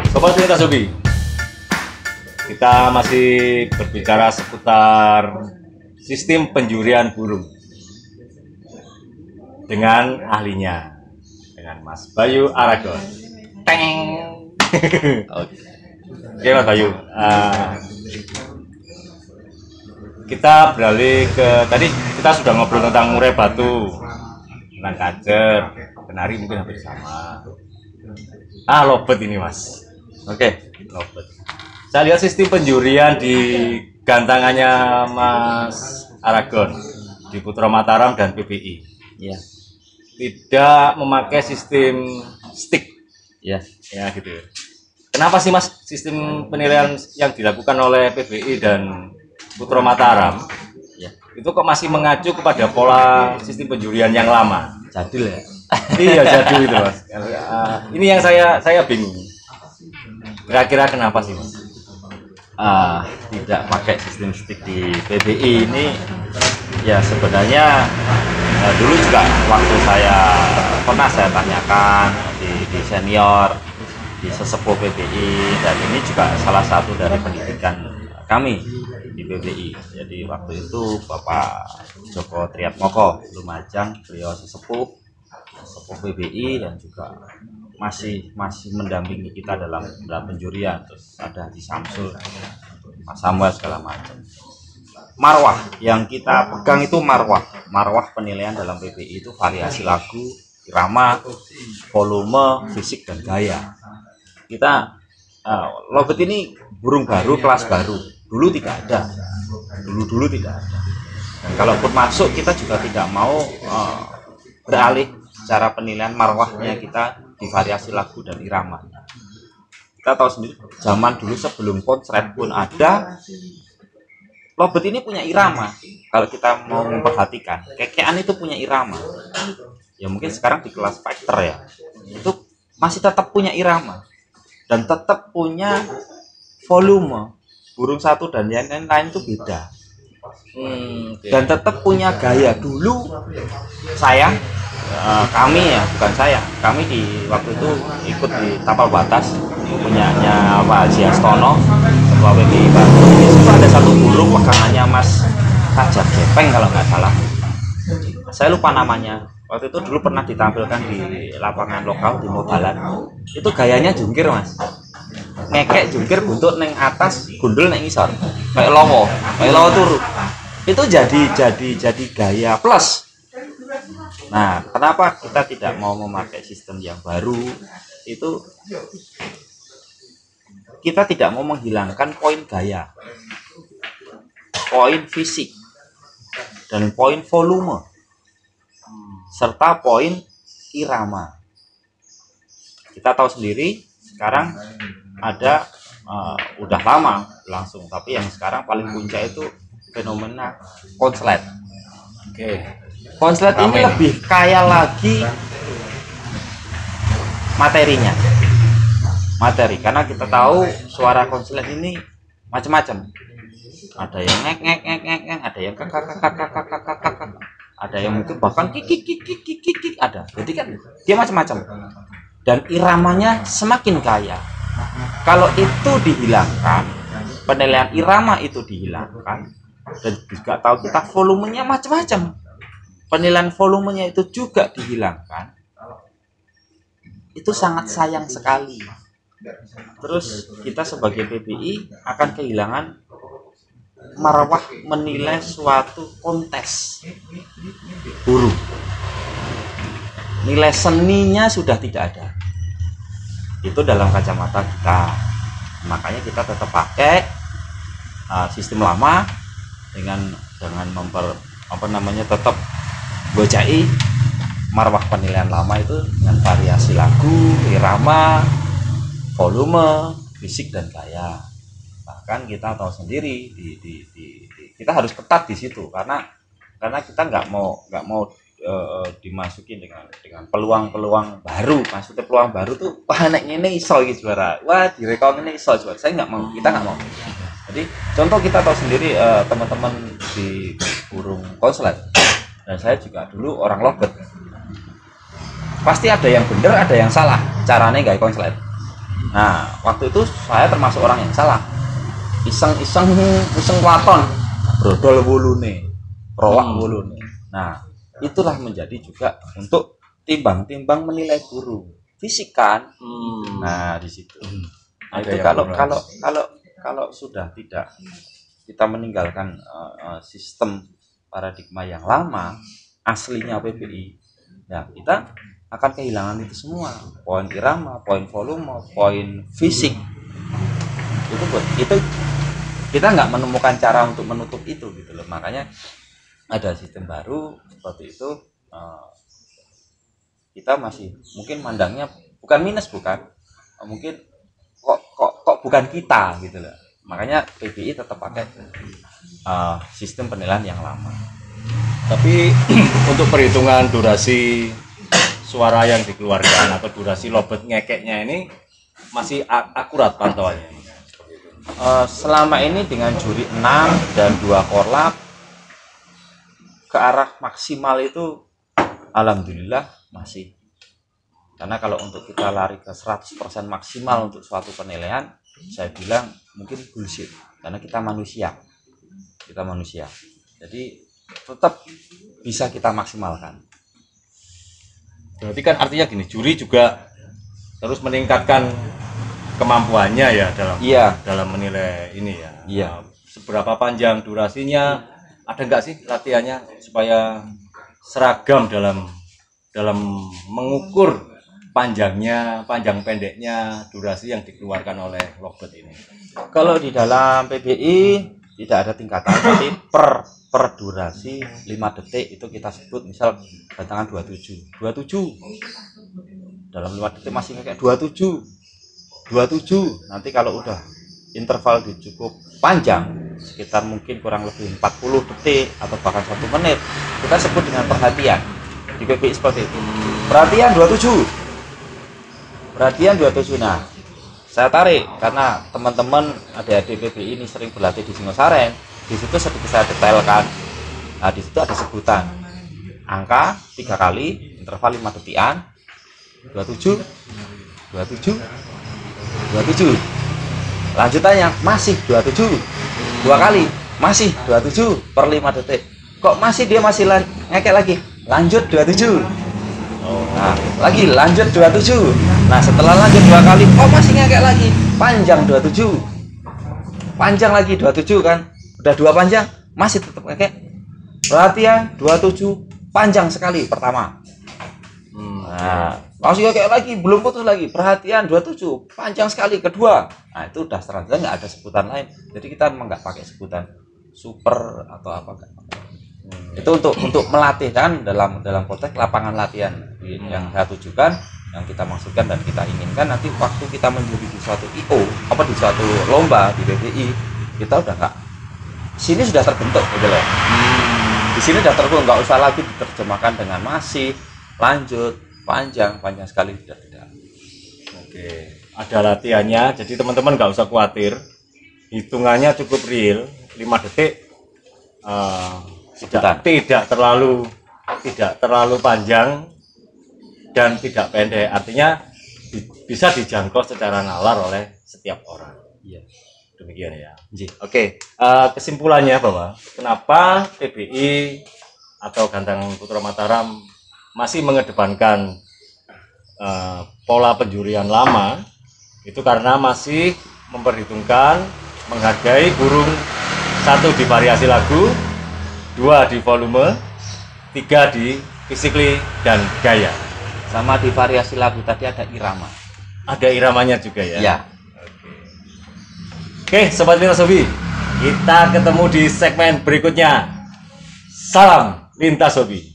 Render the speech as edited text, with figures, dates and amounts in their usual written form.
Sobat Lintas Hobi, kita masih berbicara seputar sistem penjurian burung dengan ahlinya, dengan Mas Bayu Aragon. Teng. Oke Mas Bayu, kita beralih ke tadi kita sudah ngobrol tentang murai batu, tentang kacer, kenari mungkin hampir sama. Lobet ini Mas. Oke, lobet. Saya lihat sistem penjurian di gantangannya Mas Aragon di Putra Mataram dan PPI. Ya. Tidak memakai sistem stick. Ya. Ya gitu. Kenapa sih Mas sistem penilaian yang dilakukan oleh PPI dan Putra Mataram Ya. itu kok masih mengacu kepada pola sistem penjurian yang lama? Jadul ya. Iya jadul itu Mas. Ini yang saya bingung. Kira-kira kenapa sih Mas? Tidak pakai sistem stick di PBI ini ya sebenarnya dulu juga waktu saya pernah saya tanyakan di senior, di sesepuh PBI, dan ini juga salah satu dari pendidikan kami di PBI. Jadi waktu itu Bapak Joko Triatmoko Lumajang, beliau sesepuh PBI dan juga masih mendampingi kita dalam penjurian. Terus ada di Samsul, Mas Samuel segala macam. Marwah yang kita pegang itu marwah penilaian dalam PBI itu variasi lagu, irama, volume, fisik dan gaya. Kita lobet ini burung baru, kelas baru. Dulu tidak ada. Dulu tidak ada. Dan kalaupun masuk kita juga tidak mau beralih cara penilaian marwahnya kita di variasi lagu dan irama. Kita tahu sendiri zaman dulu sebelum konslet pun ada, lobet ini punya irama. Kalau kita mau memperhatikan, kekean itu punya irama. Ya mungkin sekarang di kelas Factor ya, itu masih tetap punya irama dan tetap punya volume. Burung satu dan yang lain itu beda. Dan tetap punya gaya. Dulu saya kami ya, bukan saya, kami di waktu itu ikut di tapal batas punyanya Pak Haji Astono, ketua PBI Bantul. Di situ ada satu burung pegangannya Mas Kajar Gepeng kalau nggak salah, saya lupa namanya. Waktu itu dulu pernah ditampilkan di lapangan lokal di Mobalan. Itu gayanya jungkir Mas, ngekek jungkir, buntut neng atas, gundul neng isor, kayak lowo turu. Itu jadi gaya plus. Nah, kenapa kita tidak mau memakai sistem yang baru? Itu kita tidak mau menghilangkan poin gaya, poin fisik, dan poin volume, serta poin irama. Kita tahu sendiri sekarang ada udah lama langsung, tapi yang sekarang paling puncak itu fenomena konslet. Konslet ini lebih kaya lagi materinya, karena kita tahu suara konslet ini macam-macam. Ada yang ngek, ada yang kakak, ada yang mungkin bahkan kik, ada. Jadi kan dia macam-macam. Dan iramanya semakin kaya. Kalau itu dihilangkan, penilaian irama itu dihilangkan, dan juga tahu kita volumenya macam-macam, penilaian volumenya itu juga dihilangkan, itu sangat sayang sekali. Terus kita sebagai PBI akan kehilangan marwah menilai suatu kontes burung. Nilai seninya sudah tidak ada. Itu dalam kacamata kita. Makanya kita tetap pakai sistem lama dengan tetap bocai marwah penilaian lama itu dengan variasi lagu, irama, volume, fisik dan gaya. Bahkan kita tahu sendiri kita harus ketat di situ karena kita nggak mau dimasukin dengan peluang-peluang baru. Maksudnya peluang baru tuh nek ngene iso iki juara. Wah, direkom ini iso juara. Saya nggak mau, kita nggak mau. Jadi contoh kita tahu sendiri teman-teman di burung konslet, dan saya juga dulu orang lobet. Pasti ada yang benar, ada yang salah caranya nggak konslet. Nah, waktu itu saya termasuk orang yang salah. Iseng waton, brodol wulune, rowak wulune. Nah, itulah menjadi juga untuk timbang-timbang menilai guru fisik kan. Nah, di situ. Nah, itu kalau sudah tidak kita meninggalkan sistem paradigma yang lama aslinya PBI, ya kita akan kehilangan itu semua, poin irama, poin volume, poin fisik. Itu kita nggak menemukan cara untuk menutup itu gitu loh. Makanya ada sistem baru seperti itu. Kita masih mungkin mandangnya bukan minus, mungkin kok bukan kita gitu loh. Makanya PBI tetap pakai sistem penilaian yang lama. Tapi untuk perhitungan durasi suara yang dikeluarkan atau durasi lobet ngekeknya ini masih akurat pantauannya. Selama ini dengan juri 6 dan 2 korlap ke arah maksimal itu alhamdulillah masih. Karena kalau untuk kita lari ke 100% maksimal untuk suatu penilaian, saya bilang mungkin bullshit, karena kita manusia. Jadi tetap bisa kita maksimalkan. Berarti kan artinya gini, juri juga terus meningkatkan kemampuannya ya dalam menilai ini ya. Iya. Seberapa panjang durasinya, ada nggak sih latihannya supaya seragam dalam mengukur panjang pendeknya durasi yang dikeluarkan oleh lobet ini? Kalau di dalam PBI tidak ada tingkatan, tapi per durasi 5 detik itu kita sebut misal batangan 27 dalam 5 detik masih kayak 27. Nanti kalau udah interval di cukup panjang sekitar mungkin kurang lebih 40 detik atau bahkan 1 menit, kita sebut dengan perhatian. Di PBI seperti itu, perhatian 27. Nah, saya tarik karena teman-teman adik-adik PBI ini sering berlatih di Singosaren. Di situ sedikit saya detailkan. Nah, di situ ada sebutan angka 3 kali, interval 5 detikan, 27. Lanjutannya masih 27, 2 kali, masih 27 per 5 detik. Kok dia masih ngekek lagi? Lanjut 27. Nah, lagi lanjut 27. Nah, setelah lanjut 2 kali, masih ngekek lagi, panjang 27. Panjang lagi 27 kan? Udah 2 panjang, masih tetap ngekek. Perhatian 27, panjang sekali pertama. Nah, langsung kayak lagi, belum putus lagi. Perhatian 27, panjang sekali kedua. Nah, itu udah selanjutnya nggak ada sebutan lain. Jadi kita memang nggak pakai sebutan super atau apa kan. Itu untuk melatih kan dalam konteks lapangan latihan yang saya tujukan, yang kita maksudkan dan kita inginkan nanti waktu kita menjadi di suatu IO di suatu lomba di PBI, kita udah nggak, sini sudah terbentuk gitu loh. Di sini sudah terbentuk, nggak usah lagi diterjemahkan dengan masih, lanjut, panjang sekali, tidak. Oke, ada latihannya, jadi teman-teman nggak usah khawatir, hitungannya cukup real, 5 detik, tidak terlalu panjang dan tidak pendek, artinya bisa dijangkau secara nalar oleh setiap orang. Iya, demikian ya. Oke, kesimpulannya bahwa kenapa PBI atau Gantang Putra Mataram masih mengedepankan pola penjurian lama, itu karena masih memperhitungkan, menghargai burung, 1 di variasi lagu, 2 di volume, 3 di physically dan gaya. Sama di variasi lagu tadi ada irama. Ada iramanya juga ya? Ya. Oke, Sobat Lintas Hobi, kita ketemu di segmen berikutnya. Salam Lintas Hobi.